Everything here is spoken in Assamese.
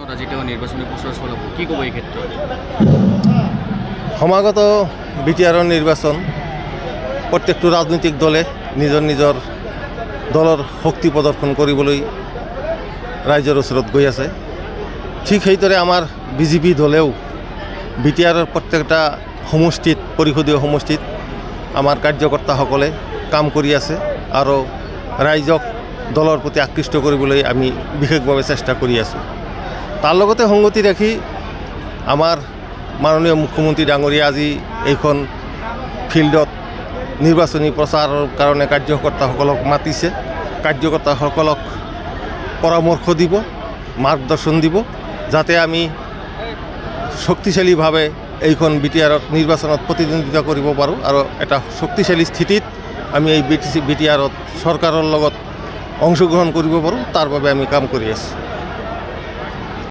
আজিও নিৰ্বাচনী প্ৰচাৰ চলাব কি ক'ব এই ক্ষেত্ৰত সমাগত বিটিআৰৰ নিৰ্বাচন প্ৰত্যেকটো ৰাজনৈতিক দলে নিজৰ নিজৰ দলৰ শক্তি প্ৰদৰ্শন কৰিবলৈ ৰাইজৰ ওচৰত গৈ আছে ঠিক সেইদৰে আমাৰ বিজেপি দলেও বিটিআৰৰ প্ৰত্যেকটা সমষ্টিত পৰিষদীয় সমষ্টিত আমাৰ কাৰ্যকৰ্তাসকলে কাম কৰি আছে আৰু ৰাইজক দলৰ প্ৰতি আকৃষ্ট কৰিবলৈ আমি বিশেষভাৱে চেষ্টা কৰি আছোঁ তাৰ লগতে সংগতি ৰাখি আমাৰ মাননীয় মুখ্যমন্ত্ৰী ডাঙৰীয়া আজি এইখন ফিল্ডত নিৰ্বাচনী প্ৰচাৰৰ কাৰণে কাৰ্যকৰ্তাসকলক মাতিছে কাৰ্যকৰ্তাসকলক পৰামৰ্শ দিব মাৰ্গদৰ্শন দিব যাতে আমি শক্তিশালীভাৱে এইখন বিটিআৰত নিৰ্বাচনত প্ৰতিদ্বন্দ্বিতা কৰিব পাৰোঁ আৰু এটা শক্তিশালী স্থিতিত আমি এই বিটিআৰত চৰকাৰৰ লগত অংশগ্ৰহণ কৰিব পাৰোঁ তাৰ বাবে আমি কাম কৰি আছোঁ